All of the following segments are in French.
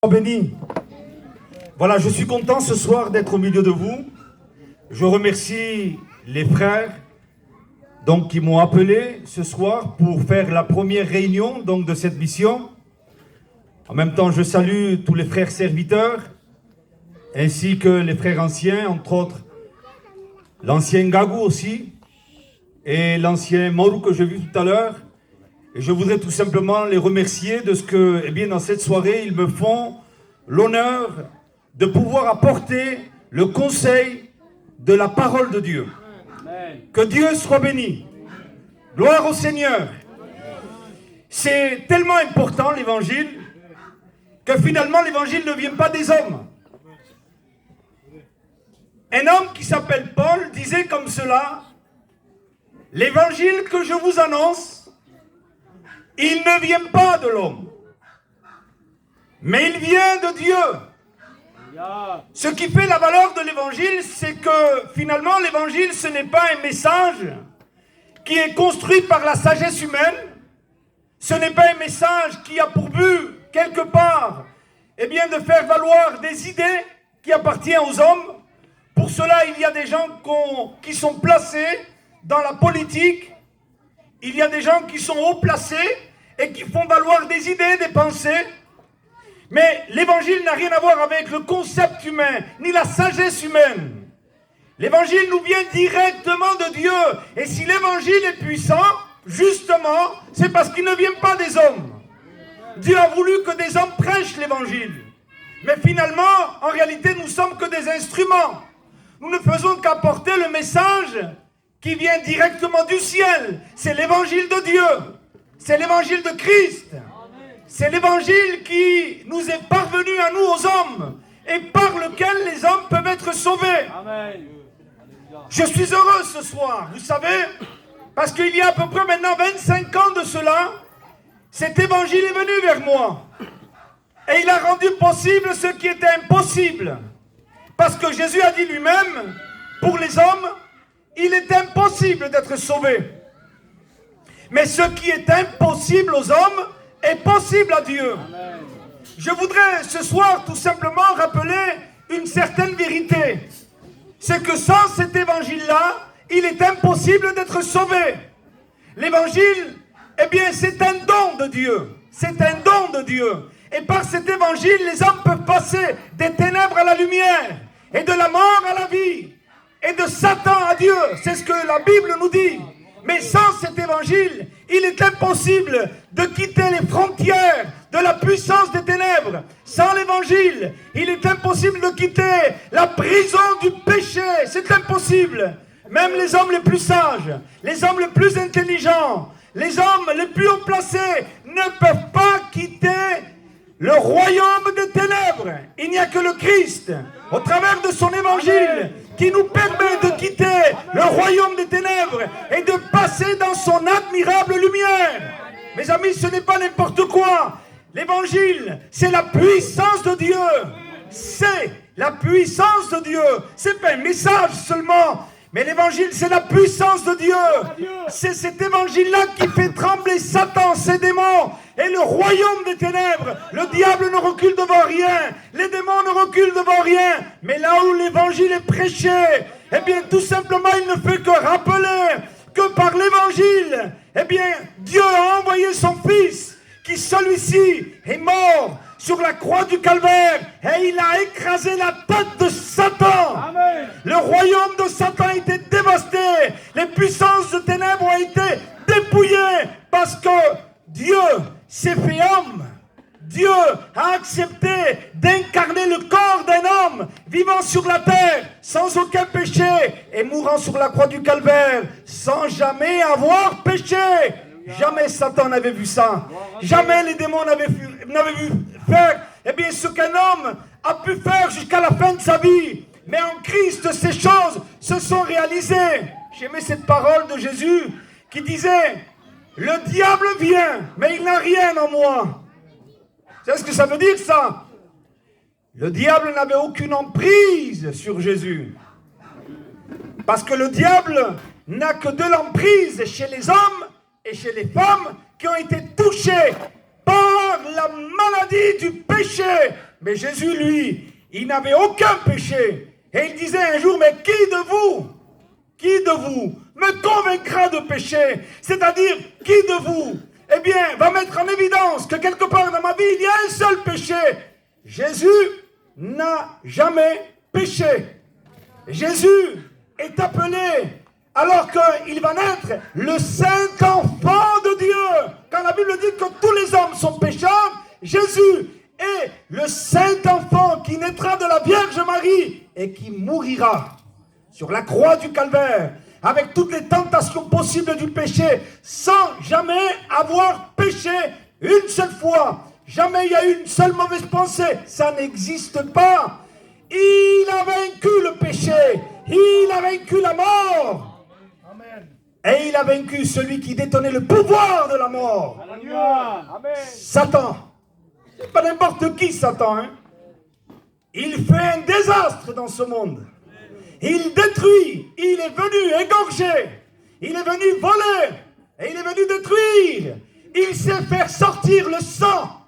Béni. Voilà, je suis content ce soir d'être au milieu de vous. Je remercie les frères qui m'ont appelé ce soir pour faire la première réunion de cette mission. En même temps, je salue tous les frères serviteurs ainsi que les frères anciens, entre autres l'ancien Gagou aussi et l'ancien Moru que j'ai vu tout à l'heure. Et je voudrais tout simplement les remercier de ce que, dans cette soirée, ils me font l'honneur de pouvoir apporter le conseil de la parole de Dieu. Amen. Que Dieu soit béni. Gloire au Seigneur. C'est tellement important l'évangile que finalement l'évangile ne vient pas des hommes. Un homme qui s'appelle Paul disait comme cela: l'évangile que je vous annonce, il ne vient pas de l'homme, mais il vient de Dieu. Ce qui fait la valeur de l'évangile, c'est que finalement l'évangile, ce n'est pas un message qui est construit par la sagesse humaine. Ce n'est pas un message qui a pour but, quelque part, de faire valoir des idées qui appartiennent aux hommes. Pour cela, il y a des gens qui sont placés dans la politique. Il y a des gens qui sont haut placés et qui font valoir des idées, des pensées. Mais l'évangile n'a rien à voir avec le concept humain, ni la sagesse humaine. L'évangile nous vient directement de Dieu. Et si l'évangile est puissant, justement, c'est parce qu'il ne vient pas des hommes. Dieu a voulu que des hommes prêchent l'évangile. Mais finalement, en réalité, nous ne sommes que des instruments. Nous ne faisons qu'apporter le message qui vient directement du ciel. C'est l'évangile de Dieu. C'est l'évangile de Christ. C'est l'évangile qui nous est parvenu à nous, aux hommes, et par lequel les hommes peuvent être sauvés. Amen. Je suis heureux ce soir, vous savez, parce qu'il y a à peu près maintenant 25 ans de cela, cet évangile est venu vers moi. Et il a rendu possible ce qui était impossible. Parce que Jésus a dit lui-même, pour les hommes, il est impossible d'être sauvé. Mais ce qui est impossible aux hommes est possible à Dieu. Amen. Je voudrais ce soir tout simplement rappeler une certaine vérité. C'est que sans cet évangile-là, il est impossible d'être sauvé. L'évangile, c'est un don de Dieu. C'est un don de Dieu. Et par cet évangile, les hommes peuvent passer des ténèbres à la lumière, et de la mort à la vie, et de Satan à Dieu. C'est ce que la Bible nous dit. Mais sans cet évangile, il est impossible de quitter les frontières de la puissance des ténèbres. Sans l'évangile, il est impossible de quitter la prison du péché. C'est impossible. Même les hommes les plus sages, les hommes les plus intelligents, les hommes les plus haut placés ne peuvent pas quitter le royaume des ténèbres. Il n'y a que le Christ, au travers de son évangile, qui nous permet de quitter le royaume des ténèbres et de passer dans son admirable lumière. Mes amis, ce n'est pas n'importe quoi. L'évangile, c'est la puissance de Dieu. C'est la puissance de Dieu. C'est pas un message seulement. Mais l'évangile, c'est la puissance de Dieu. C'est cet évangile-là qui fait trembler Satan, ses démons, et le royaume des ténèbres. Le diable ne recule devant rien. Les démons ne reculent devant rien. Mais là où l'évangile est prêché, tout simplement, il ne fait que rappeler que par l'évangile, Dieu a envoyé son Fils, qui celui-ci est mort sur la croix du calvaire, et il a écrasé la tête de Satan. Amen. Le royaume de Satan a été dévasté. Les puissances de ténèbres ont été dépouillées parce que Dieu s'est fait homme. Dieu a accepté d'incarner le corps d'un homme vivant sur la terre sans aucun péché et mourant sur la croix du calvaire sans jamais avoir péché. Jamais Satan n'avait vu ça. Jamais les démons n'avaient vu faire ce qu'un homme a pu faire jusqu'à la fin de sa vie. Mais en Christ, ces choses se sont réalisées. J'aimais cette parole de Jésus qui disait: le diable vient, mais il n'a rien en moi. C'est ce que ça veut dire, ça? Le diable n'avait aucune emprise sur Jésus. Parce que le diable n'a que de l'emprise chez les hommes et chez les femmes qui ont été touchés par la maladie du péché. Mais Jésus, lui, il n'avait aucun péché. Et il disait un jour, mais qui de vous me convaincra de péché? C'est-à-dire, qui de vous, eh bien, va mettre en évidence que quelque part dans ma vie, il y a un seul péché. Jésus n'a jamais péché. Jésus est appelé, alors qu'il va naître, le saint enfant de Dieu. Quand la Bible dit que tous les hommes sont pécheurs, Jésus est le saint enfant qui naîtra de la Vierge Marie et qui mourira sur la croix du Calvaire, avec toutes les tentations possibles du péché, sans jamais avoir péché une seule fois. Jamais il y a eu une seule mauvaise pensée. Ça n'existe pas. Il a vaincu le péché. Il a vaincu la mort. Amen. Et il a vaincu celui qui détenait le pouvoir de la mort. Alléluia. Amen. Satan. C'est pas n'importe qui, Satan. Hein? Il fait un désastre dans ce monde. Il détruit. Il est venu égorger. Il est venu voler. Et il est venu détruire. Il sait faire sortir le sang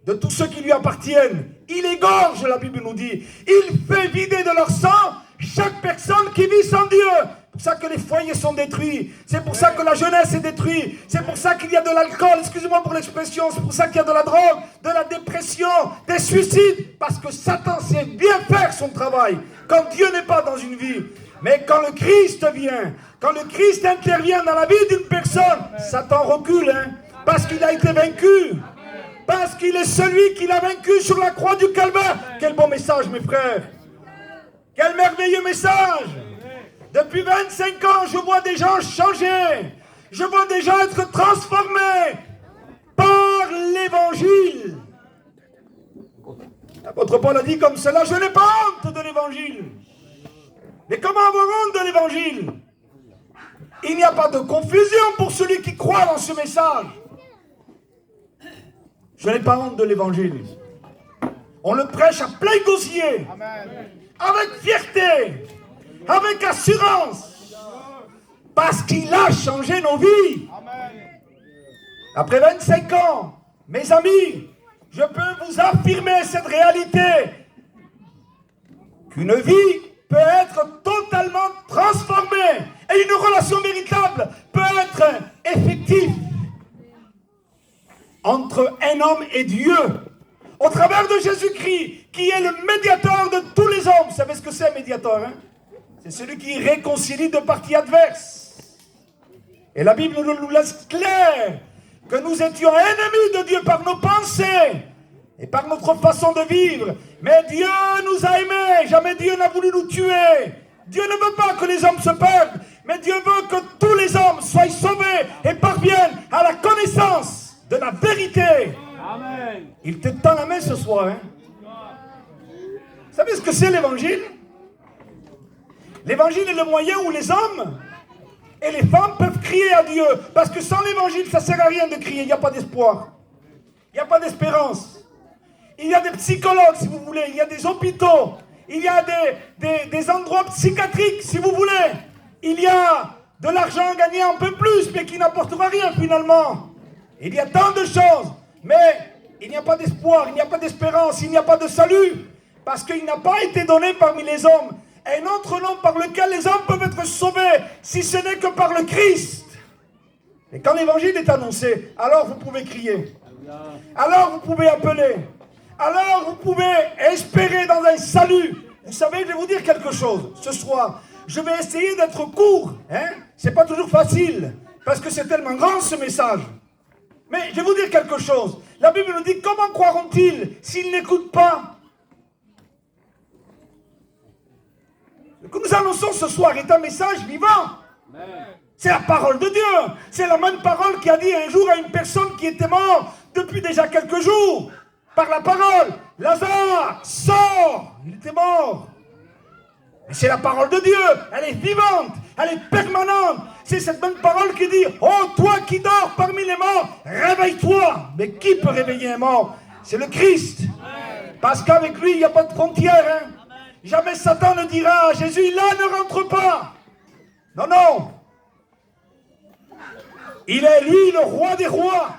de tous ceux qui lui appartiennent. Il égorge, la Bible nous dit. Il fait vider de leur sang chaque personne qui vit sans Dieu. C'est pour ça que les foyers sont détruits. C'est pour ça que la jeunesse est détruite. C'est pour ça qu'il y a de l'alcool, excusez-moi pour l'expression. C'est pour ça qu'il y a de la drogue, de la dépression, des suicides. Parce que Satan sait bien faire son travail quand Dieu n'est pas dans une vie. Mais quand le Christ vient, quand le Christ intervient dans la vie d'une personne, Satan recule, hein, parce qu'il a été vaincu. Parce qu'il est celui qui l'a vaincu sur la croix du Calvaire. Quel beau message, mes frères. Quel merveilleux message. Depuis 25 ans, je vois des gens changer. Je vois des gens être transformés par l'évangile. L'apôtre Paul a dit comme cela, je n'ai pas honte de l'évangile. Mais comment avoir honte de l'évangile? Il n'y a pas de confusion pour celui qui croit dans ce message. Je n'ai pas honte de l'évangile. On le prêche à plein gosier, avec fierté, avec assurance, parce qu'il a changé nos vies. Après 25 ans, mes amis, je peux vous affirmer cette réalité, qu'une vie peut être totalement transformée et une relation véritable peut être effective entre un homme et Dieu, au travers de Jésus-Christ, qui est le médiateur de tous les hommes. Vous savez ce que c'est, médiateur, hein? C'est celui qui réconcilie deux parties adverses. Et la Bible nous laisse clair que nous étions ennemis de Dieu par nos pensées et par notre façon de vivre. Mais Dieu nous a aimés. Jamais Dieu n'a voulu nous tuer. Dieu ne veut pas que les hommes se perdent, mais Dieu veut que tous les hommes soient sauvés et parviennent à la connaissance de la vérité. Amen. Il te tend la main ce soir. Hein? Vous savez ce que c'est l'évangile? L'évangile est le moyen où les hommes et les femmes peuvent crier à Dieu. Parce que sans l'évangile, ça ne sert à rien de crier. Il n'y a pas d'espoir. Il n'y a pas d'espérance. Il y a des psychologues, si vous voulez. Il y a des hôpitaux. Il y a des endroits psychiatriques, si vous voulez. Il y a de l'argent gagné un peu plus, mais qui n'apportera rien finalement. Il y a tant de choses, mais il n'y a pas d'espoir, il n'y a pas d'espérance, il n'y a pas de salut, parce qu'il n'a pas été donné parmi les hommes un autre nom par lequel les hommes peuvent être sauvés, si ce n'est que par le Christ. Et quand l'évangile est annoncé, alors vous pouvez crier, alors vous pouvez appeler, alors vous pouvez espérer dans un salut. Vous savez, je vais vous dire quelque chose ce soir. Je vais essayer d'être court, hein? C'est pas toujours facile, parce que c'est tellement grand ce message. Mais je vais vous dire quelque chose. La Bible nous dit, comment croiront-ils s'ils n'écoutent pas? Ce que nous annonçons ce soir est un message vivant. C'est la parole de Dieu. C'est la même parole qui a dit un jour à une personne qui était morte depuis déjà quelques jours. Par la parole, Lazare, sors. Il était mort. Et c'est la parole de Dieu. Elle est vivante. Elle est permanente. C'est cette même parole qui dit, oh toi qui dors parmi les morts, réveille-toi. Mais qui peut réveiller un mort? C'est le Christ. Parce qu'avec lui, il n'y a pas de frontière. Hein? Jamais Satan ne dira à Jésus, là ne rentre pas. Non, non. Il est lui le roi des rois.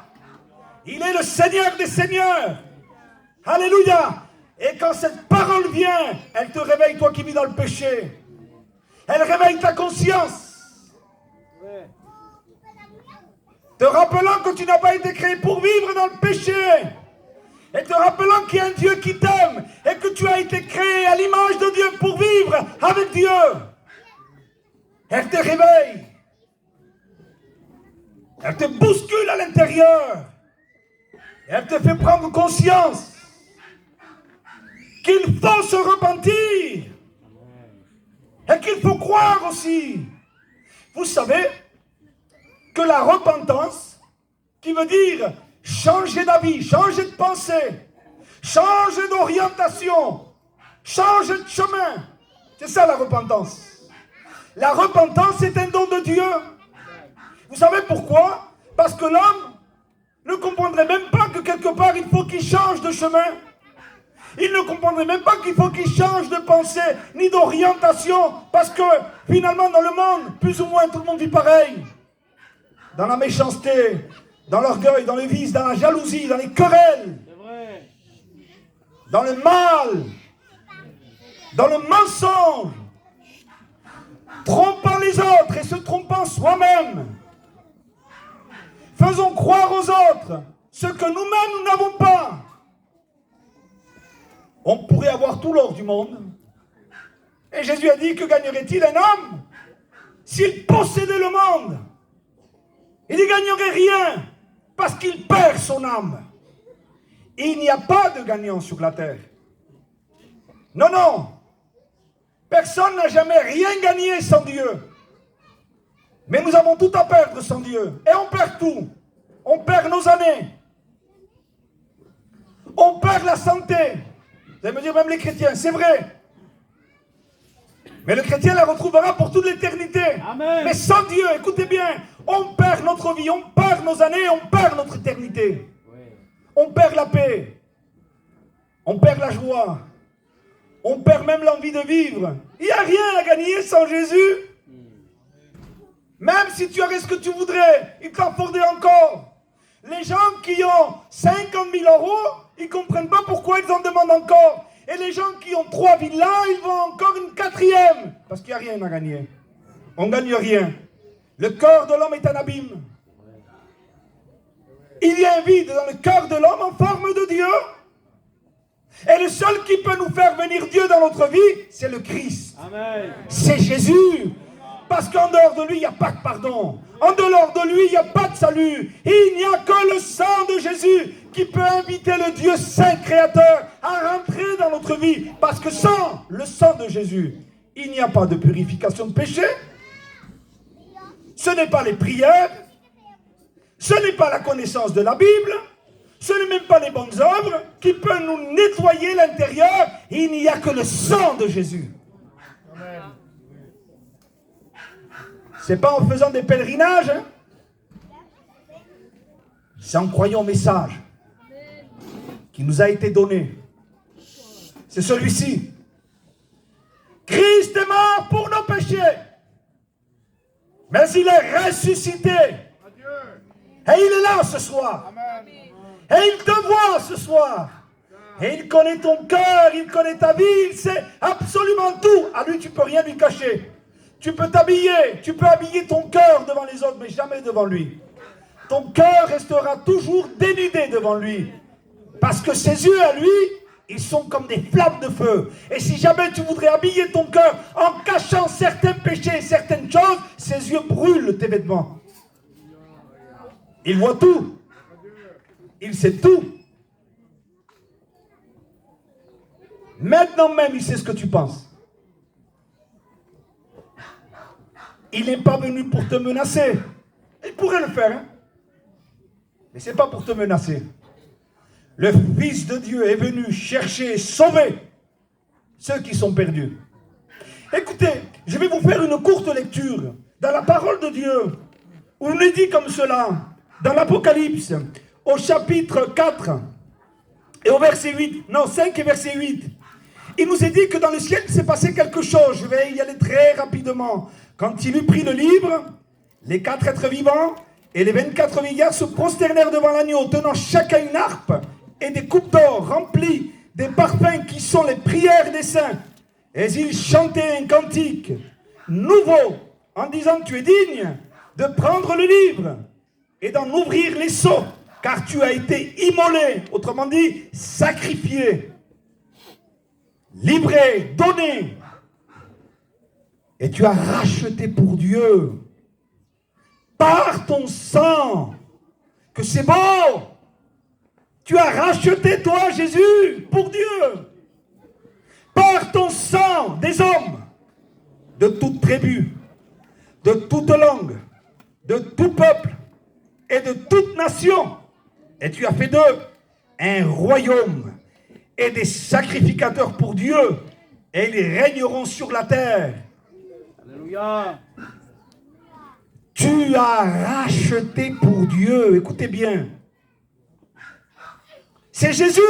Il est le Seigneur des Seigneurs. Alléluia. Et quand cette parole vient, elle te réveille, toi qui vis dans le péché. Elle réveille ta conscience. Te rappelant que tu n'as pas été créé pour vivre dans le péché. Et te rappelant qu'il y a un Dieu qui t'aime. Et que tu as été créé à l'image de Dieu pour vivre avec Dieu. Elle te réveille. Elle te bouscule à l'intérieur. Elle te fait prendre conscience qu'il faut se repentir. Et qu'il faut croire aussi. Vous savez que la repentance, qui veut dire changer d'avis, changer de pensée, changer d'orientation, changer de chemin, c'est ça la repentance. La repentance est un don de Dieu. Vous savez pourquoi? Parce que l'homme ne comprendrait même pas que quelque part il faut qu'il change de chemin. Il ne comprendrait même pas qu'il faut qu'il change de pensée, ni d'orientation, parce que finalement dans le monde, plus ou moins tout le monde vit pareil. Dans la méchanceté, dans l'orgueil, dans le vice, dans la jalousie, dans les querelles, dans le mal, dans le mensonge, trompant les autres et se trompant soi-même. Faisons croire aux autres ce que nous-mêmes nous n'avons pas. On pourrait avoir tout l'or du monde. Et Jésus a dit, que gagnerait-il un homme s'il possédait le monde? Il n'y gagnerait rien parce qu'il perd son âme. Il n'y a pas de gagnant sur la terre. Non, non. Personne n'a jamais rien gagné sans Dieu. Mais nous avons tout à perdre sans Dieu. Et on perd tout. On perd nos années. On perd la santé. Vous allez me dire, même les chrétiens, c'est vrai. Mais le chrétien la retrouvera pour toute l'éternité. Amen. Mais sans Dieu, écoutez bien, on perd notre vie, on perd nos années, on perd notre éternité. Oui. On perd la paix. On perd la joie. On perd même l'envie de vivre. Il n'y a rien à gagner sans Jésus. Même si tu aurais ce que tu voudrais, il t'en faudrait encore. Les gens qui ont 50 000 €, ils ne comprennent pas pourquoi ils en demandent encore. Et les gens qui ont 3 villas, ils vont encore une 4e. Parce qu'il n'y a rien à gagner. On ne gagne rien. Le cœur de l'homme est un abîme. Il y a un vide dans le cœur de l'homme en forme de Dieu. Et le seul qui peut nous faire venir Dieu dans notre vie, c'est le Christ. Amen. C'est Jésus. Parce qu'en dehors de lui, il n'y a pas de pardon. En dehors de lui, il n'y a pas de salut. Il n'y a que le sang de Jésus qui peut inviter le Dieu Saint Créateur à rentrer dans notre vie. Parce que sans le sang de Jésus, il n'y a pas de purification de péché. Ce n'est pas les prières. Ce n'est pas la connaissance de la Bible. Ce n'est même pas les bonnes œuvres qui peuvent nous nettoyer l'intérieur. Il n'y a que le sang de Jésus. Amen. C'est pas en faisant des pèlerinages, hein? C'est en croyant au message qui nous a été donné. C'est celui-ci. Christ est mort pour nos péchés, mais il est ressuscité. Et il est là ce soir. Et il te voit ce soir. Et il connaît ton cœur, il connaît ta vie, il sait absolument tout. À lui, tu ne peux rien lui cacher. Tu peux t'habiller, tu peux habiller ton cœur devant les autres, mais jamais devant lui. Ton cœur restera toujours dénudé devant lui. Parce que ses yeux à lui, ils sont comme des flammes de feu. Et si jamais tu voudrais habiller ton cœur en cachant certains péchés et certaines choses, ses yeux brûlent tes vêtements. Il voit tout. Il sait tout. Maintenant même, il sait ce que tu penses. Il n'est pas venu pour te menacer. Il pourrait le faire, hein? Mais ce n'est pas pour te menacer. Le Fils de Dieu est venu chercher et sauver ceux qui sont perdus. Écoutez, je vais vous faire une courte lecture dans la parole de Dieu, où on est dit comme cela, dans l'Apocalypse, au chapitre 4, et au verset 8, non, 5 et verset 8. Il nous est dit que dans le ciel, il s'est passé quelque chose. Je vais y aller très rapidement. Quand il eut pris le livre, les 4 êtres vivants Et les 24 vieillards se prosternèrent devant l'agneau, tenant chacun une harpe et des coupes d'or remplies des parfums qui sont les prières des saints. Et ils chantaient un cantique nouveau en disant: tu es digne de prendre le livre et d'en ouvrir les sceaux, car tu as été immolé, autrement dit, sacrifié, livré, donné, et tu as racheté pour Dieu par ton sang, que c'est beau. Tu as racheté, toi, Jésus, pour Dieu, par ton sang, des hommes de toute tribu, de toute langue, de tout peuple et de toute nation. Et tu as fait d'eux un royaume et des sacrificateurs pour Dieu, et ils régneront sur la terre. Alléluia. Tu as racheté pour Dieu, écoutez bien. C'est Jésus.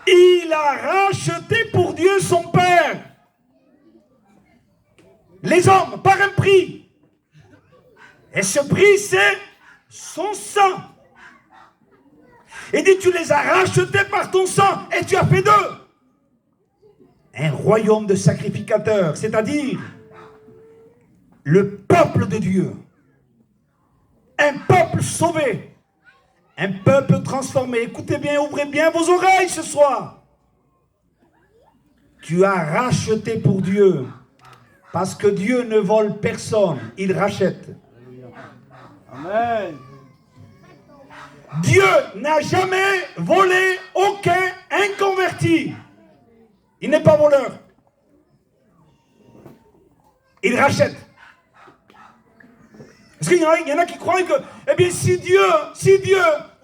Il a racheté pour Dieu son Père. Les hommes, par un prix. Et ce prix, c'est son sang. Il dit, tu les as rachetés par ton sang et tu as fait d'eux un royaume de sacrificateurs, c'est-à-dire le peuple de Dieu. Un peuple sauvé. Un peuple transformé. Écoutez bien, ouvrez bien vos oreilles ce soir. Tu as racheté pour Dieu. Parce que Dieu ne vole personne, il rachète. Amen. Dieu n'a jamais volé aucun inconverti. Il n'est pas voleur. Il rachète. Parce qu'il y en a qui croient que, eh bien, si Dieu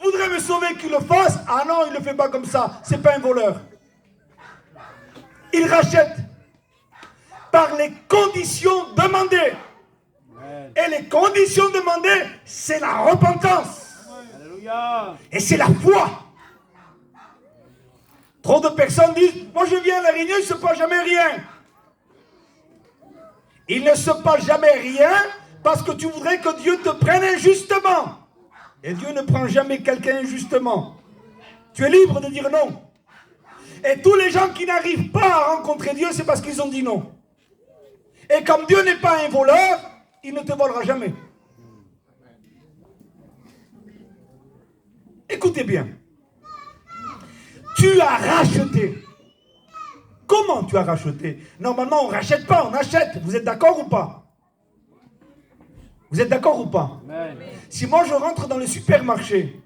voudrait me sauver, qu'il le fasse. Ah non, il ne le fait pas comme ça. C'est pas un voleur. Il rachète par les conditions demandées. Et les conditions demandées, c'est la repentance. Alléluia. Et c'est la foi. Trop de personnes disent, moi je viens à la réunion, il ne se passe jamais rien. Il ne se passe jamais rien parce que tu voudrais que Dieu te prenne injustement. Et Dieu ne prend jamais quelqu'un injustement. Tu es libre de dire non. Et tous les gens qui n'arrivent pas à rencontrer Dieu, c'est parce qu'ils ont dit non. Et comme Dieu n'est pas un voleur, il ne te volera jamais. Écoutez bien. Tu as racheté. Comment tu as racheté? Normalement, on ne rachète pas, on achète. Vous êtes d'accord ou pas? Vous êtes d'accord ou pas? Amen. Si moi je rentre dans le supermarché,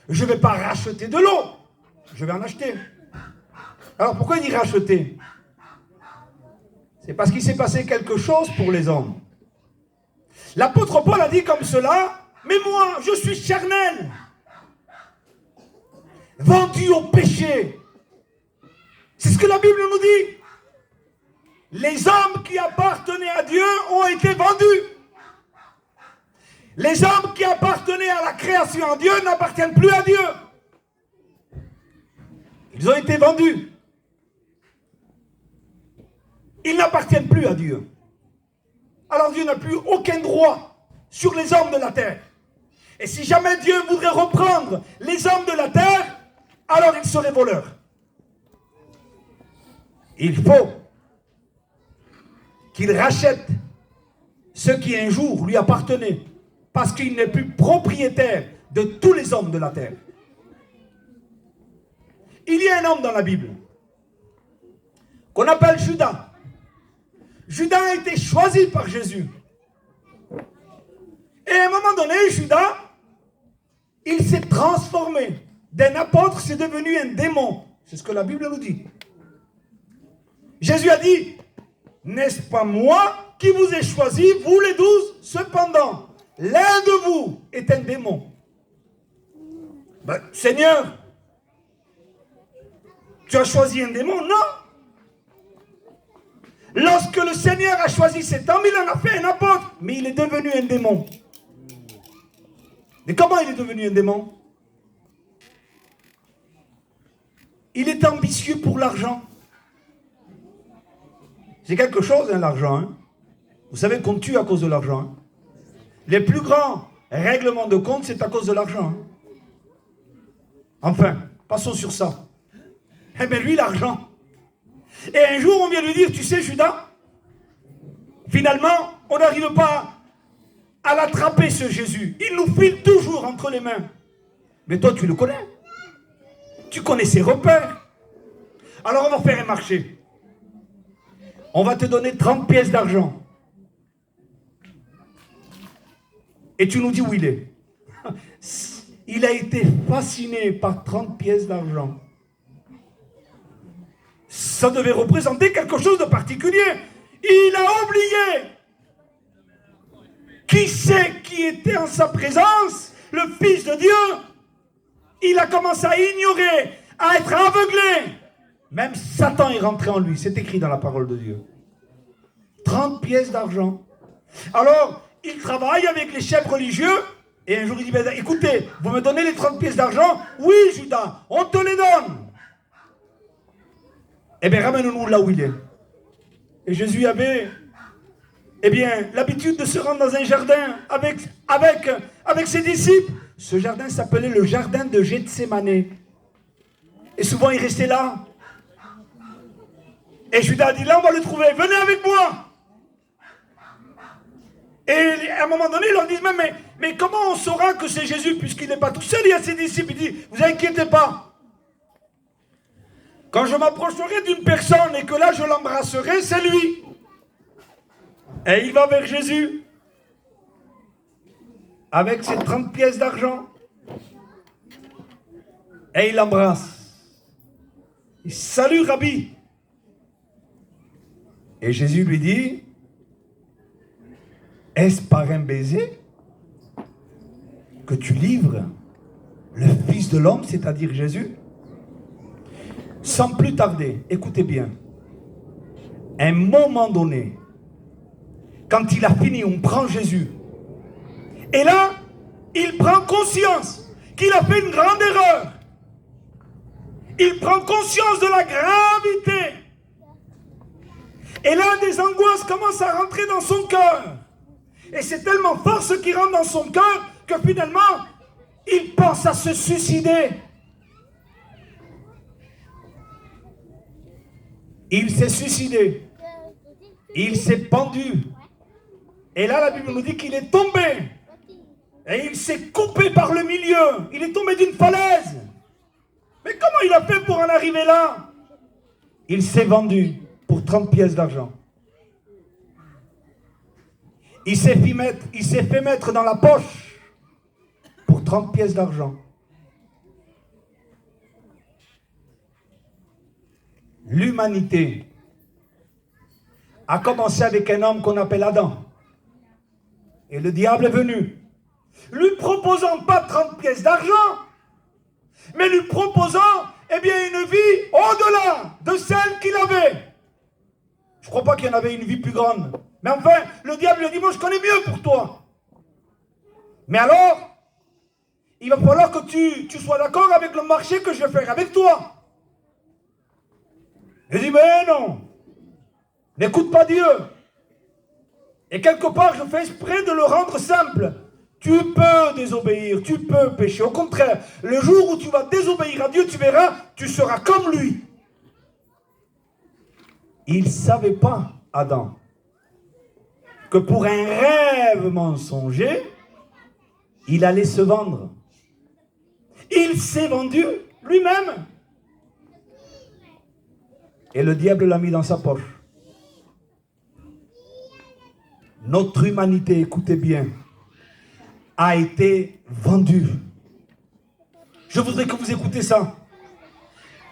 je ne vais pas racheter de l'eau. Je vais en acheter. Alors pourquoi il dit racheter? C'est parce qu'il s'est passé quelque chose pour les hommes. L'apôtre Paul a dit comme cela, mais moi, je suis charnel, vendu au péché. C'est ce que la Bible nous dit. Les hommes qui appartenaient à Dieu ont été vendus. Les hommes qui appartenaient à la création en Dieu n'appartiennent plus à Dieu. Ils ont été vendus. Ils n'appartiennent plus à Dieu. Alors Dieu n'a plus aucun droit sur les hommes de la terre. Et si jamais Dieu voudrait reprendre les hommes de la terre, alors il serait voleur. Il faut qu'il rachète ce qui un jour lui appartenait, parce qu'il n'est plus propriétaire de tous les hommes de la terre. Il y a un homme dans la Bible qu'on appelle Judas. Judas a été choisi par Jésus. Et à un moment donné, Judas, il s'est transformé. D'un apôtre, c'est devenu un démon. C'est ce que la Bible nous dit. Jésus a dit, n'est-ce pas moi qui vous ai choisi, vous les 12? Cependant, l'un de vous est un démon. Ben, Seigneur, tu as choisi un démon? Non. Lorsque le Seigneur a choisi cet homme, il en a fait un apôtre, mais il est devenu un démon. Mais comment il est devenu un démon? Il est ambitieux pour l'argent. C'est quelque chose, hein, l'argent. Hein. Vous savez qu'on tue à cause de l'argent. Hein. Les plus grands règlements de compte, c'est à cause de l'argent. Hein. Enfin, passons sur ça. Eh bien, lui, l'argent. Et un jour, on vient lui dire, tu sais, Judas, finalement, on n'arrive pas à l'attraper, ce Jésus. Il nous file toujours entre les mains. Mais toi, tu le connais. Tu connais ses repères. Alors, on va faire un marché. On va te donner 30 pièces d'argent. Et tu nous dis où il est. Il a été fasciné par 30 pièces d'argent. Ça devait représenter quelque chose de particulier. Il a oublié. Qui c'est qui était en sa présence? Le Fils de Dieu. Il a commencé à ignorer, à être aveuglé. Même Satan est rentré en lui. C'est écrit dans la parole de Dieu. 30 pièces d'argent. Alors, il travaille avec les chefs religieux. Et un jour, il dit, ben, écoutez, vous me donnez les 30 pièces d'argent? Oui, Judas, on te les donne. Eh bien, ramène-nous là où il est. Et Jésus avait, eh bien, l'habitude de se rendre dans un jardin avec ses disciples. Ce jardin s'appelait le jardin de Gethsémane. Et souvent, il restait là. Et Judas a dit, là, on va le trouver. Venez avec moi. Et à un moment donné, ils leur disent, mais comment on saura que c'est Jésus, puisqu'il n'est pas tout seul, il y a ses disciples. Il dit, vous inquiétez pas. Quand je m'approcherai d'une personne et que là je l'embrasserai, c'est lui. Et il va vers Jésus avec ses 30 pièces d'argent. Et il l'embrasse. Il dit, salut Rabbi. Et Jésus lui dit, est-ce par un baiser que tu livres le Fils de l'homme, c'est-à-dire Jésus? Sans plus tarder, écoutez bien, à un moment donné, quand il a fini, on prend Jésus. Et là, il prend conscience qu'il a fait une grande erreur. Il prend conscience de la gravité. Et là, des angoisses commencent à rentrer dans son cœur. Et c'est tellement fort ce qui rentre dans son cœur que finalement, il pense à se suicider. Il s'est suicidé. Il s'est pendu. Et là, la Bible nous dit qu'il est tombé. Et il s'est coupé par le milieu. Il est tombé d'une falaise. Mais comment il a fait pour en arriver là? Il s'est vendu pour 30 pièces d'argent. Il s'est fait mettre dans la poche pour 30 pièces d'argent. L'humanité a commencé avec un homme qu'on appelle Adam. Et le diable est venu, lui proposant pas 30 pièces d'argent, mais lui proposant, eh bien, une vie au-delà de celle qu'il avait. Je ne crois pas qu'il y en avait une vie plus grande. Mais enfin, le diable lui a dit, moi je connais mieux pour toi. Mais alors, il va falloir que tu sois d'accord avec le marché que je vais faire avec toi. Il dit, mais non, n'écoute pas Dieu. Et quelque part, je fais exprès de le rendre simple. Tu peux désobéir, tu peux pécher. Au contraire, le jour où tu vas désobéir à Dieu, tu verras, tu seras comme lui. Il ne savait pas, Adam, que pour un rêve mensonger, il allait se vendre. Il s'est vendu lui-même. Et le diable l'a mis dans sa poche. Notre humanité, écoutez bien, a été vendue. Je voudrais que vous écoutez ça.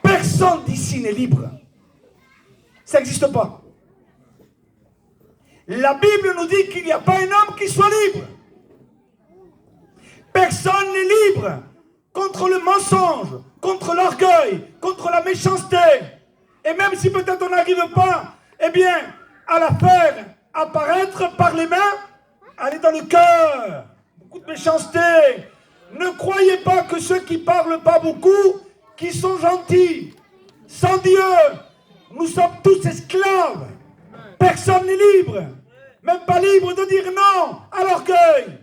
Personne d'ici n'est libre. Ça n'existe pas. La Bible nous dit qu'il n'y a pas un homme qui soit libre. Personne n'est libre contre le mensonge, contre l'orgueil, contre la méchanceté. Et même si peut-être on n'arrive pas, eh bien, à la faire apparaître par les mains, elle est dans le cœur. Beaucoup de méchanceté. Ne croyez pas que ceux qui parlent pas beaucoup, qui sont gentils. Sans Dieu, nous sommes tous esclaves. Personne n'est libre. Même pas libre de dire non à l'orgueil.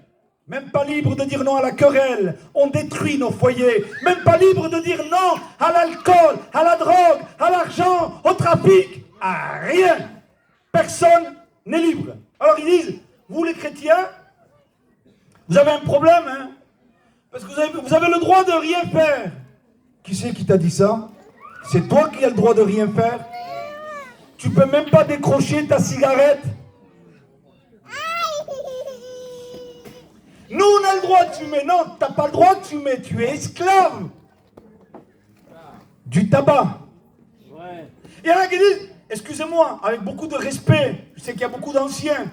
Même pas libre de dire non à la querelle. On détruit nos foyers. Même pas libre de dire non à l'alcool, à la drogue, à l'argent, au trafic. À rien. Personne n'est libre. Alors ils disent, vous les chrétiens, vous avez un problème, hein? Parce que vous avez le droit de rien faire. Qui c'est qui t'a dit ça? C'est toi qui as le droit de rien faire. Tu peux même pas décrocher ta cigarette. Nous, on a le droit de fumer. Non, tu n'as pas le droit de fumer. Tu es esclave du tabac. Il y en a qui disent, excusez-moi, avec beaucoup de respect, je sais qu'il y a beaucoup d'anciens,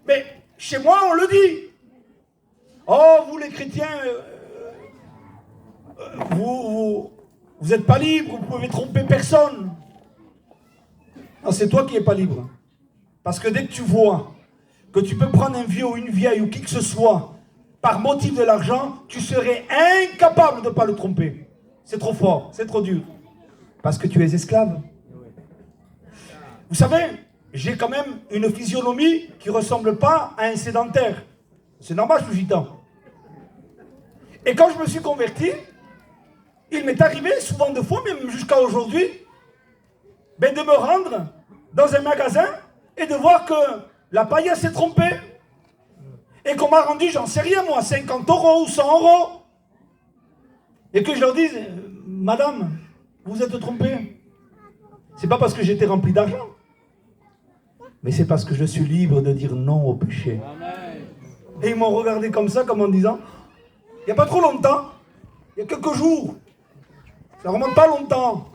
mais chez moi, on le dit. Oh, vous les chrétiens, vous n'êtes pas libres, vous pouvez tromper personne. Non, c'est toi qui n'es pas libre. Parce que dès que tu vois que tu peux prendre un vieux ou une vieille ou qui que ce soit par motif de l'argent, tu serais incapable de ne pas le tromper. C'est trop fort, c'est trop dur. Parce que tu es esclave. Vous savez, j'ai quand même une physionomie qui ne ressemble pas à un sédentaire. C'est normal, je suis gitan. Et quand je me suis converti, il m'est arrivé souvent de fois, même jusqu'à aujourd'hui, ben de me rendre dans un magasin et de voir que la paille s'est trompée. Et qu'on m'a rendu, j'en sais rien moi, 50 € ou 100 €. Et que je leur dise, madame, vous êtes trompée. C'est pas parce que j'étais rempli d'argent, mais c'est parce que je suis libre de dire non au péché. Amen. Et ils m'ont regardé comme ça, comme en disant, il n'y a pas trop longtemps, il y a quelques jours, ça remonte pas longtemps,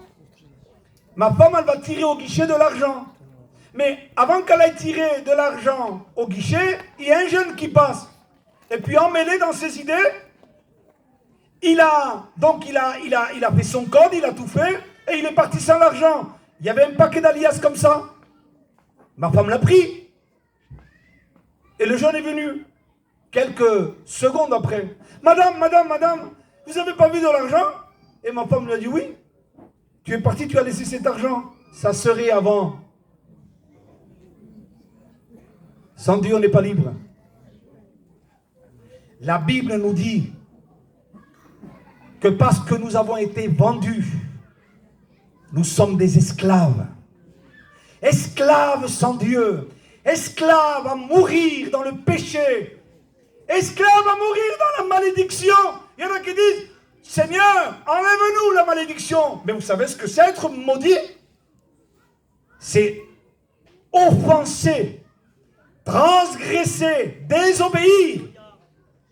ma femme, elle va tirer au guichet de l'argent. Mais avant qu'elle aille tirer de l'argent au guichet, il y a un jeune qui passe. Et puis emmêlé dans ses idées, il a fait son code, il a tout fait, et il est parti sans l'argent. Il y avait un paquet d'alias comme ça. Ma femme l'a pris. Et le jeune est venu. Quelques secondes après. Madame, vous n'avez pas vu de l'argent? Et ma femme lui a dit oui. Tu es parti, tu as laissé cet argent. Ça serait avant. Sans Dieu, on n'est pas libre. La Bible nous dit que parce que nous avons été vendus, nous sommes des esclaves. Esclaves sans Dieu. Esclaves à mourir dans le péché. Esclaves à mourir dans la malédiction. Il y en a qui disent, Seigneur, enlève-nous la malédiction. Mais vous savez ce que c'est être maudit? C'est offenser, transgresser, désobéir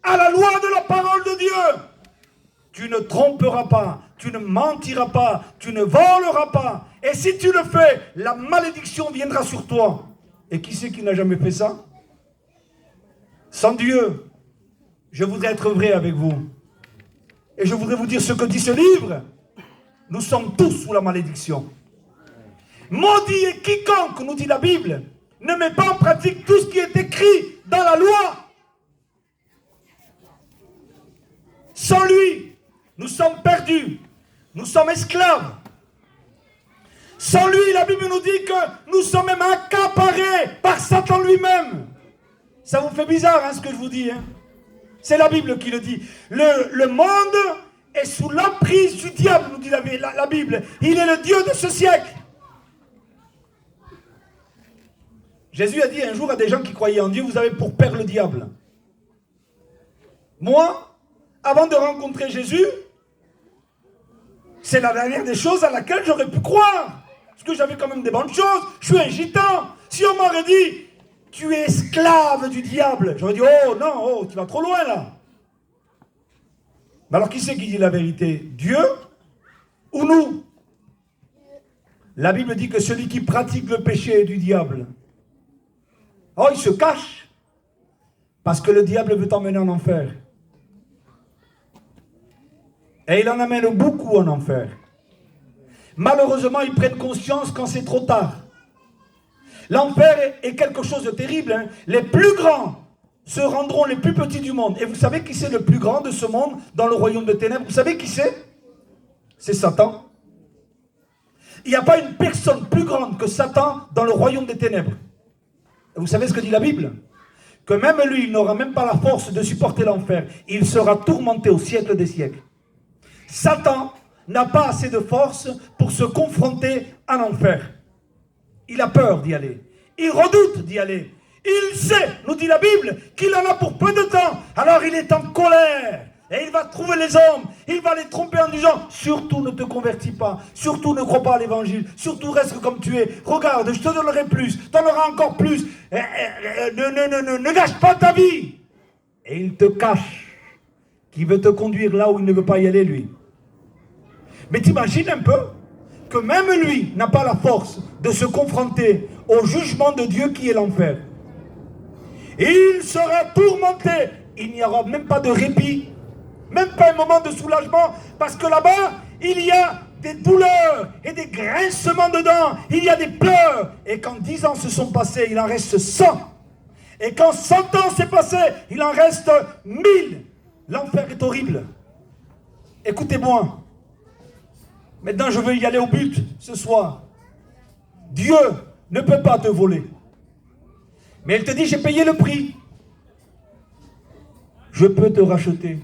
à la loi de la parole de Dieu. Tu ne tromperas pas, tu ne mentiras pas, tu ne voleras pas. Et si tu le fais, la malédiction viendra sur toi. Et qui c'est qui n'a jamais fait ça? Sans Dieu, je voudrais être vrai avec vous. Et je voudrais vous dire ce que dit ce livre. Nous sommes tous sous la malédiction. Maudit est quiconque, nous dit la Bible, ne met pas en pratique tout ce qui est écrit dans la loi. Sans lui, nous sommes perdus. Nous sommes esclaves. Sans lui, la Bible nous dit que nous sommes même accaparés par Satan lui-même. Ça vous fait bizarre, hein, ce que je vous dis, hein? C'est la Bible qui le dit. Le monde est sous l'emprise du diable, nous dit la Bible. Il est le Dieu de ce siècle. Jésus a dit un jour à des gens qui croyaient en Dieu, vous avez pour père le diable. Moi, avant de rencontrer Jésus, c'est la dernière des choses à laquelle j'aurais pu croire. Parce que j'avais quand même des bonnes choses. Je suis un gitan. Si on m'aurait dit, tu es esclave du diable, j'aurais dit, oh non, oh, tu vas trop loin là. Mais alors qui c'est qui dit la vérité? Dieu ou nous? La Bible dit que celui qui pratique le péché est du diable. Oh, il se cache. Parce que le diable veut t'emmener en enfer. Et il en amène beaucoup en enfer. Malheureusement, ils prennent conscience quand c'est trop tard. L'enfer est quelque chose de terrible, hein. Les plus grands se rendront les plus petits du monde. Et vous savez qui c'est le plus grand de ce monde dans le royaume de ténèbres? Vous savez qui c'est? C'est Satan. Il n'y a pas une personne plus grande que Satan dans le royaume des ténèbres. Et vous savez ce que dit la Bible? que même lui, il n'aura même pas la force de supporter l'enfer. Il sera tourmenté au siècle des siècles. Satan n'a pas assez de force pour se confronter à l'enfer. Il a peur d'y aller. Il redoute d'y aller. Il sait, nous dit la Bible, qu'il en a pour peu de temps. Alors il est en colère. Et il va trouver les hommes. Il va les tromper en disant, surtout ne te convertis pas. Surtout ne crois pas à l'évangile. Surtout reste comme tu es. Regarde, je te donnerai plus. Tu en auras encore plus. Ne gâche pas ta vie. Et il te cache qu'il veut te conduire là où il ne veut pas y aller, lui. Mais t'imagines un peu que même lui n'a pas la force de se confronter au jugement de Dieu qui est l'enfer. Il sera tourmenté. Il n'y aura même pas de répit, même pas un moment de soulagement, parce que là-bas, il y a des douleurs et des grincements dedans. Il y a des pleurs. Et quand 10 ans se sont passés, il en reste 100. Et quand 100 ans s'est passé, il en reste 1000. L'enfer est horrible. Écoutez-moi. Maintenant, je veux y aller au but ce soir. Dieu ne peut pas te voler. Mais il te dit, j'ai payé le prix. Je peux te racheter.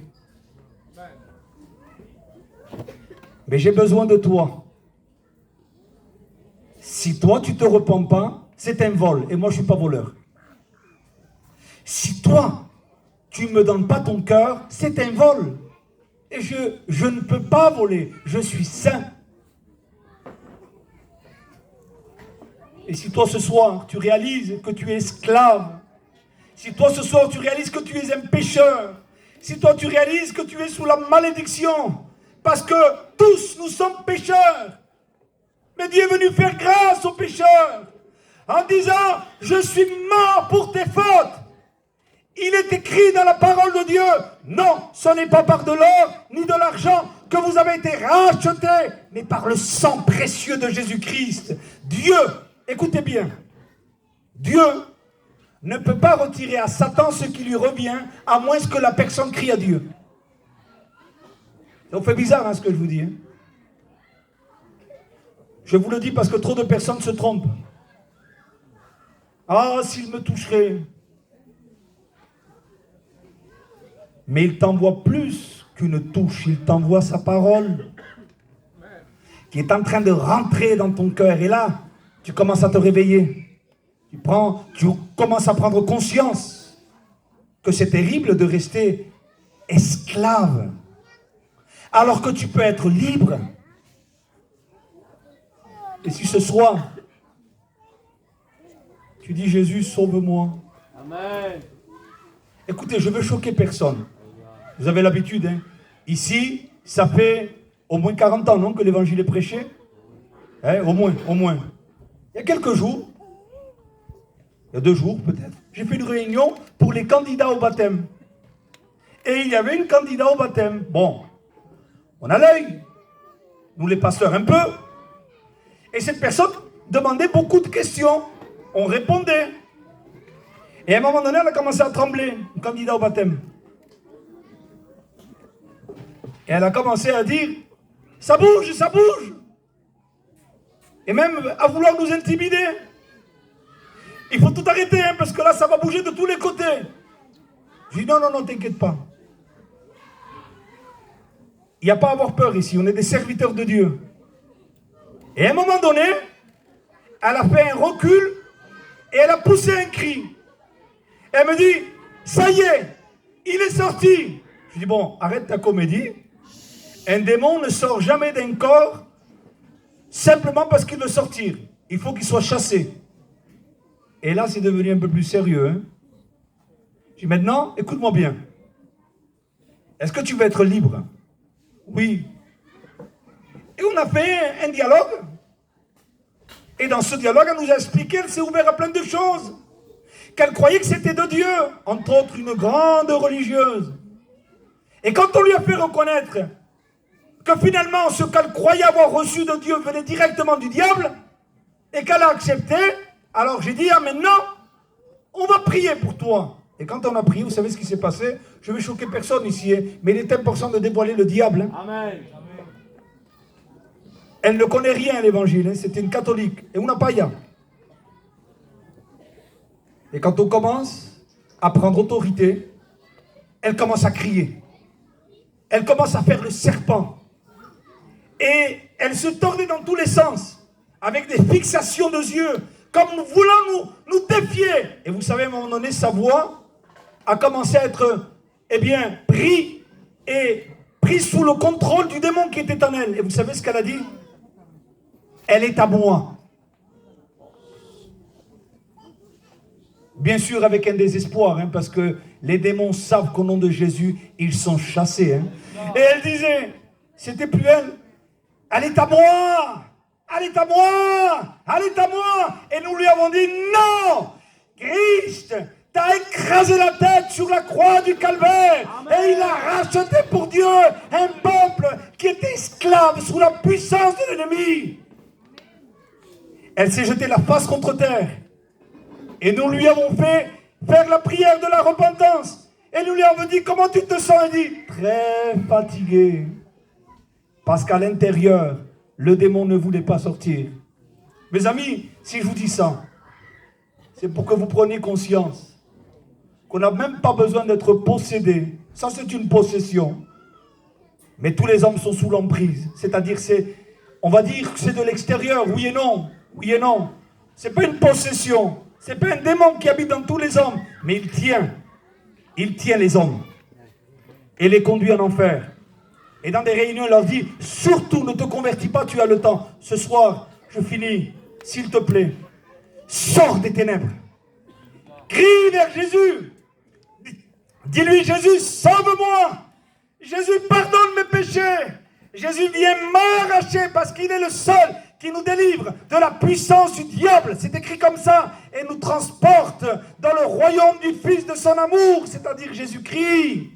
Mais j'ai besoin de toi. Si toi, tu ne te repens pas, c'est un vol. Et moi, je ne suis pas voleur. Si toi, tu ne me donnes pas ton cœur, c'est un vol. Et je ne peux pas voler. Je suis saint. Et si toi ce soir, tu réalises que tu es esclave, si toi ce soir, tu réalises que tu es un pécheur, si toi tu réalises que tu es sous la malédiction, parce que tous nous sommes pécheurs, mais Dieu est venu faire grâce aux pécheurs, en disant, je suis mort pour tes fautes. Il est écrit dans la parole de Dieu, non, ce n'est pas par de l'or ni de l'argent que vous avez été rachetés, mais par le sang précieux de Jésus-Christ. Dieu, écoutez bien, Dieu ne peut pas retirer à Satan ce qui lui revient, à moins que la personne crie à Dieu. Ça vous fait bizarre hein, ce que je vous dis. Hein? Je vous le dis parce que trop de personnes se trompent. Ah, s'il me toucherait. Mais il t'envoie plus qu'une touche, il t'envoie sa parole qui est en train de rentrer dans ton cœur. Et là, tu commences à te réveiller. Tu commences à prendre conscience que c'est terrible de rester esclave, alors que tu peux être libre. Et si ce soir, tu dis Jésus, sauve-moi. Amen. Écoutez, je ne veux choquer personne. Vous avez l'habitude, hein. Ici, ça fait au moins 40 ans, non, que l'évangile est prêché. Hein, au moins. Il y a quelques jours, il y a 2 jours peut-être, j'ai fait une réunion pour les candidats au baptême. Et il y avait une candidate au baptême. Bon, on a l'œil, nous les pasteurs un peu. Et cette personne demandait beaucoup de questions. On répondait. Et à un moment donné, elle a commencé à trembler, une candidate au baptême. Et elle a commencé à dire, ça bouge. Et même à vouloir nous intimider. Il faut tout arrêter, hein, parce que là, ça va bouger de tous les côtés. Je dis, non, t'inquiète pas. Il n'y a pas à avoir peur ici, on est des serviteurs de Dieu. Et à un moment donné, elle a fait un recul et elle a poussé un cri. Elle me dit, ça y est, il est sorti. Je dis, bon, arrête ta comédie. Un démon ne sort jamais d'un corps simplement parce qu'il veut sortir. Il faut qu'il soit chassé. Et là, c'est devenu un peu plus sérieux. Hein. Je dis, maintenant, écoute-moi bien. Est-ce que tu veux être libre? Oui. Et on a fait un dialogue. Et dans ce dialogue, elle nous a expliqué, elle s'est ouverte à plein de choses. Qu'elle croyait que c'était de Dieu, entre autres une grande religieuse. Et quand on lui a fait reconnaître que finalement ce qu'elle croyait avoir reçu de Dieu venait directement du diable, et qu'elle a accepté, alors j'ai dit, ah maintenant, on va prier pour toi. Et quand on a prié, vous savez ce qui s'est passé? Je ne vais choquer personne ici, hein, mais il est important de dévoiler le diable. Hein. Amen. Elle ne connaît rien à l'évangile, hein, c'était une catholique, et une païenne. Et quand on commence, à prendre autorité, elle commence à crier. Elle commence à faire le serpent. Et elle se tordait dans tous les sens, avec des fixations de yeux, comme voulant nous défier. Et vous savez, à un moment donné, sa voix a commencé à être, prise sous le contrôle du démon qui était en elle. Et vous savez ce qu'elle a dit? Elle est à moi. Bien sûr, avec un désespoir, parce que les démons savent qu'au nom de Jésus, ils sont chassés. Et elle disait, c'était plus elle. Elle est à moi! Elle est à moi! Elle est à moi! Et nous lui avons dit, non! Christ t'a écrasé la tête sur la croix du calvaire. Amen. Et il a racheté pour Dieu un peuple qui était esclave sous la puissance de l'ennemi. Elle s'est jetée la face contre terre. Et nous lui avons fait faire la prière de la repentance. Et nous lui avons dit, comment tu te sens? Elle dit, très fatigué. Parce qu'à l'intérieur, le démon ne voulait pas sortir. Mes amis, si je vous dis ça, c'est pour que vous preniez conscience qu'on n'a même pas besoin d'être possédé. Ça, c'est une possession. Mais tous les hommes sont sous l'emprise. C'est-à-dire, on va dire que c'est de l'extérieur, oui et non. Oui et non. C'est pas une possession. C'est pas un démon qui habite dans tous les hommes. Mais il tient les hommes. Et les conduit en enfer. Et dans des réunions, il leur dit, surtout ne te convertis pas, tu as le temps. Ce soir, je finis, s'il te plaît, sors des ténèbres. Crie vers Jésus. Dis-lui, Jésus, sauve-moi. Jésus, pardonne mes péchés. Jésus vient m'arracher parce qu'il est le seul qui nous délivre de la puissance du diable. C'est écrit comme ça. Et nous transporte dans le royaume du Fils de son amour, c'est-à-dire Jésus-Christ.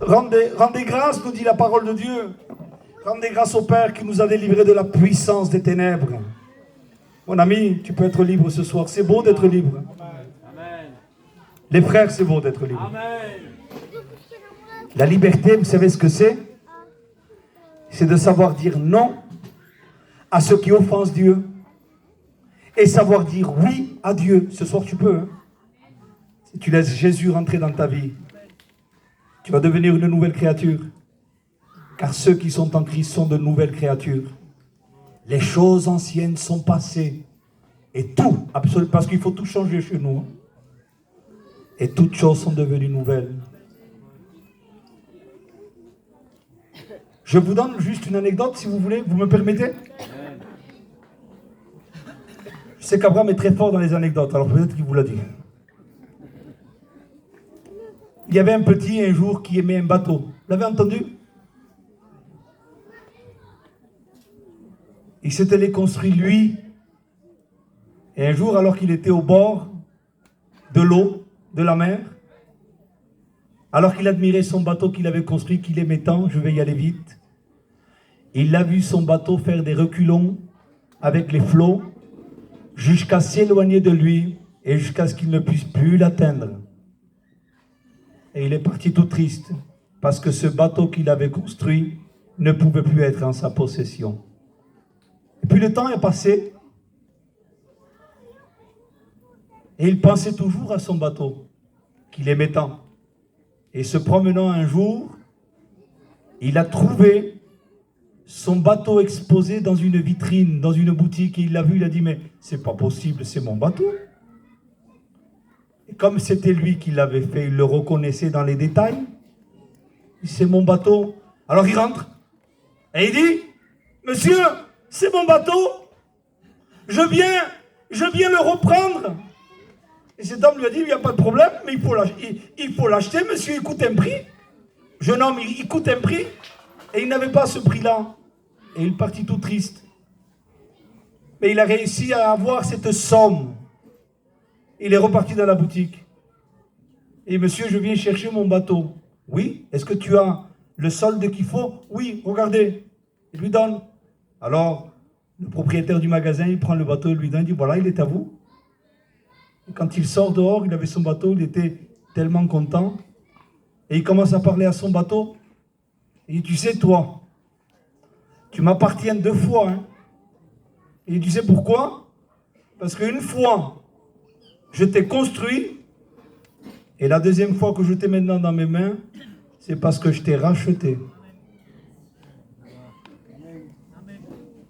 Rendez grâce, nous dit la parole de Dieu. Rendez grâce au Père qui nous a délivrés de la puissance des ténèbres. Mon ami, tu peux être libre ce soir. C'est beau d'être libre. Amen. Les frères, c'est beau d'être libre. Amen. La liberté, vous savez ce que c'est? C'est de savoir dire non à ce qui offense Dieu. Et savoir dire oui à Dieu. Ce soir, tu peux. Si tu laisses Jésus rentrer dans ta vie, tu vas devenir une nouvelle créature. Car ceux qui sont en Christ sont de nouvelles créatures. Les choses anciennes sont passées. Et tout, absolument, parce qu'il faut tout changer chez nous. Et toutes choses sont devenues nouvelles. Je vous donne juste une anecdote, si vous voulez. Vous me permettez? Je sais qu'Abraham est très fort dans les anecdotes, alors peut-être qu'il vous l'a dit. Il y avait un petit, un jour, qui aimait un bateau. Vous l'avez entendu? Il s'était les construit, lui. Et un jour, alors qu'il était au bord de l'eau, de la mer, alors qu'il admirait son bateau qu'il avait construit, qu'il aimait tant, je vais y aller vite, il a vu son bateau faire des reculons avec les flots, jusqu'à s'éloigner de lui, et jusqu'à ce qu'il ne puisse plus l'atteindre. Et il est parti tout triste, parce que ce bateau qu'il avait construit ne pouvait plus être en sa possession. Et puis le temps est passé, et il pensait toujours à son bateau, qu'il aimait tant. Et se promenant un jour, il a trouvé son bateau exposé dans une vitrine, dans une boutique, et il l'a vu, il a dit, mais c'est pas possible, c'est mon bateau. Et comme c'était lui qui l'avait fait, il le reconnaissait dans les détails. C'est mon bateau. Alors il rentre, et il dit, monsieur, c'est mon bateau, je viens le reprendre. Et cet homme lui a dit, il n'y a pas de problème, mais il faut l'acheter, monsieur, il coûte un prix. Jeune homme, il coûte un prix. Et il n'avait pas ce prix-là. Et il partit tout triste. Mais il a réussi à avoir cette somme. Il est reparti dans la boutique. Et monsieur, je viens chercher mon bateau. Oui, est-ce que tu as le solde qu'il faut? Oui, regardez. Il lui donne. Alors, le propriétaire du magasin, il prend le bateau, il lui donne, il dit, voilà, il est à vous. Et quand il sort dehors, il avait son bateau, il était tellement content. Et il commence à parler à son bateau. Il dit, tu sais, toi, tu m'appartiens 2 fois. Hein. Et tu sais pourquoi? Parce qu'une fois, je t'ai construit, Et la deuxième fois que je t'ai maintenant dans mes mains, c'est parce que je t'ai racheté.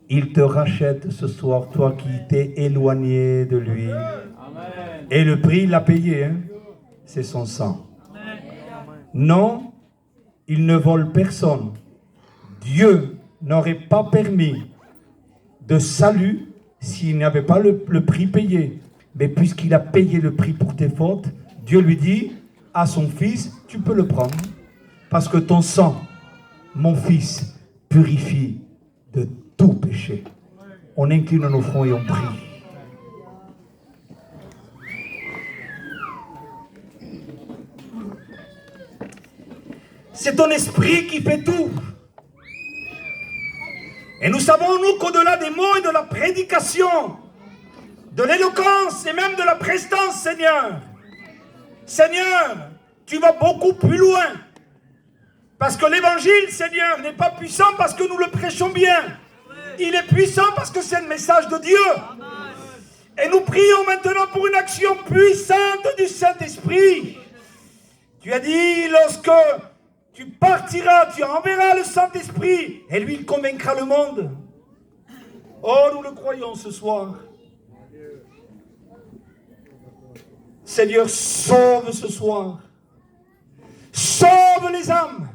Il te rachète ce soir, toi qui t'es éloigné de lui. Et le prix, il l'a payé, hein? C'est son sang. Non, il ne vole personne. Dieu n'aurait pas permis de salut s'il n'avait pas le prix payé. Mais puisqu'il a payé le prix pour tes fautes, Dieu lui dit à son fils, tu peux le prendre. Parce que ton sang, mon fils, purifie de tout péché. On incline nos fronts et on prie. C'est ton esprit qui fait tout. Et nous savons, nous, qu'au-delà des mots et de la prédication, de l'éloquence et même de la prestance, Seigneur, tu vas beaucoup plus loin. Parce que l'évangile, Seigneur, n'est pas puissant parce que nous le prêchons bien. Il est puissant parce que c'est le message de Dieu. Et nous prions maintenant pour une action puissante du Saint-Esprit. Tu as dit, lorsque tu partiras, tu enverras le Saint-Esprit et lui, il convaincra le monde. Oh, nous le croyons ce soir. Seigneur, sauve ce soir. Sauve les âmes.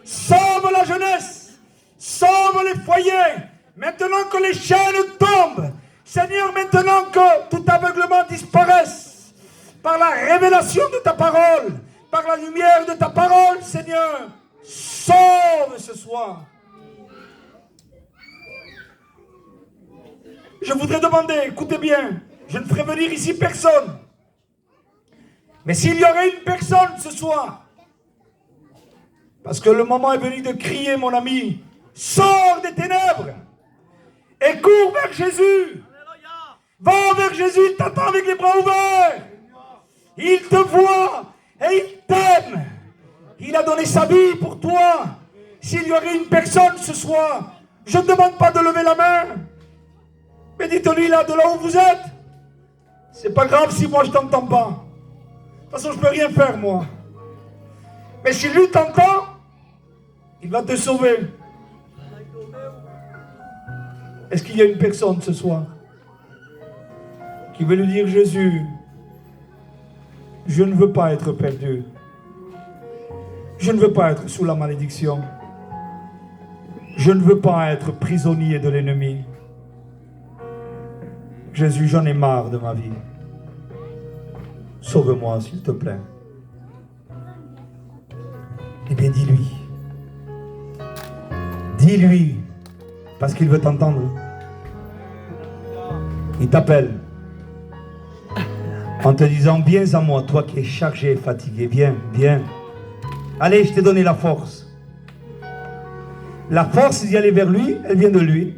Sauve la jeunesse. Sauve les foyers. Maintenant que les chaînes tombent. Seigneur, maintenant que tout aveuglement disparaisse. Par la révélation de ta parole. Par la lumière de ta parole, Seigneur. Sauve ce soir. Je voudrais demander, écoutez bien. Je ne ferai venir ici personne. Mais s'il y aurait une personne ce soir, parce que le moment est venu de crier, mon ami, sors des ténèbres et cours vers Jésus. Va vers Jésus, il t'attend avec les bras ouverts. Il te voit et il t'aime. Il a donné sa vie pour toi. S'il y aurait une personne ce soir, je ne demande pas de lever la main, mais dites-lui là, de là où vous êtes. C'est pas grave si moi je t'entends pas. De toute façon, je ne peux rien faire, moi. Mais si lui t'entend, il va te sauver. Est-ce qu'il y a une personne ce soir qui veut lui dire, Jésus, je ne veux pas être perdu. Je ne veux pas être sous la malédiction. Je ne veux pas être prisonnier de l'ennemi. Jésus, j'en ai marre de ma vie. Sauve-moi, s'il te plaît. Eh bien, dis-lui. Dis-lui. Parce qu'il veut t'entendre. Il t'appelle. En te disant, viens à moi, toi qui es chargé et fatigué. Viens, viens. Allez, je t'ai donné la force. La force d'y aller vers lui, elle vient de lui.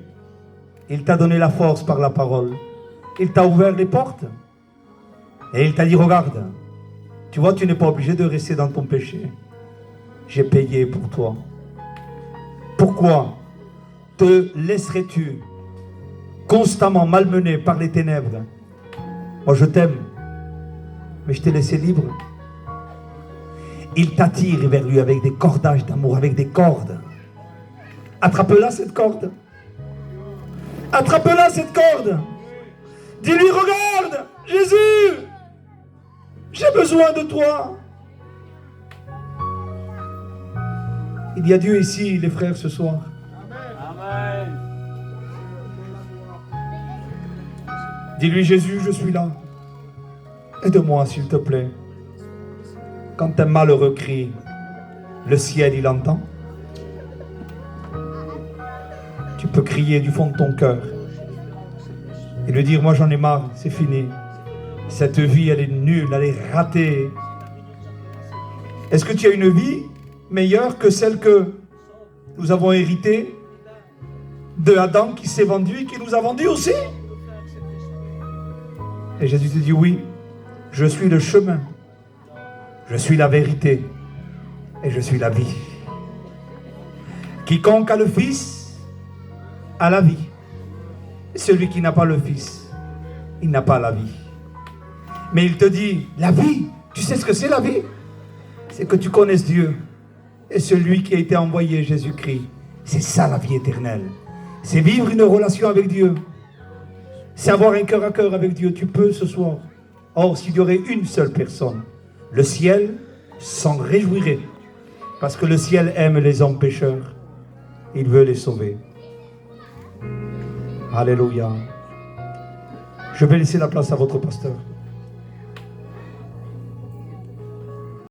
Il t'a donné la force par la parole. Il t'a ouvert les portes. Et il t'a dit, regarde, tu vois, tu n'es pas obligé de rester dans ton péché. J'ai payé pour toi. Pourquoi te laisserais-tu constamment malmener par les ténèbres? Moi, je t'aime, mais je t'ai laissé libre. Il t'attire vers lui avec des cordages d'amour, avec des cordes. Attrape-la, cette corde. Attrape-la, cette corde. Dis-lui, regarde, Jésus, j'ai besoin de toi. Il y a Dieu ici, les frères, ce soir. Amen. Dis-lui, Jésus, je suis là. Aide-moi, s'il te plaît. Quand un malheureux crie, le ciel, il entend. Tu peux crier du fond de ton cœur et lui dire, moi j'en ai marre, c'est fini. Cette vie, elle est nulle, elle est ratée. Est-ce que tu as une vie meilleure que celle que nous avons héritée de Adam qui s'est vendu et qui nous a vendu aussi? Et Jésus te dit, oui, je suis le chemin, je suis la vérité et je suis la vie. Quiconque a le Fils a la vie. Et celui qui n'a pas le Fils, il n'a pas la vie. Mais il te dit, la vie, Tu sais ce que c'est la vie? C'est que tu connaisses Dieu et celui qui a été envoyé, Jésus-Christ. C'est ça la vie éternelle. C'est vivre une relation avec Dieu. C'est avoir un cœur à cœur avec Dieu. Tu peux ce soir. Or, s'il y aurait une seule personne, le ciel s'en réjouirait. Parce que le ciel aime les hommes pécheurs. Il veut les sauver. Alléluia. Je vais laisser la place à votre pasteur.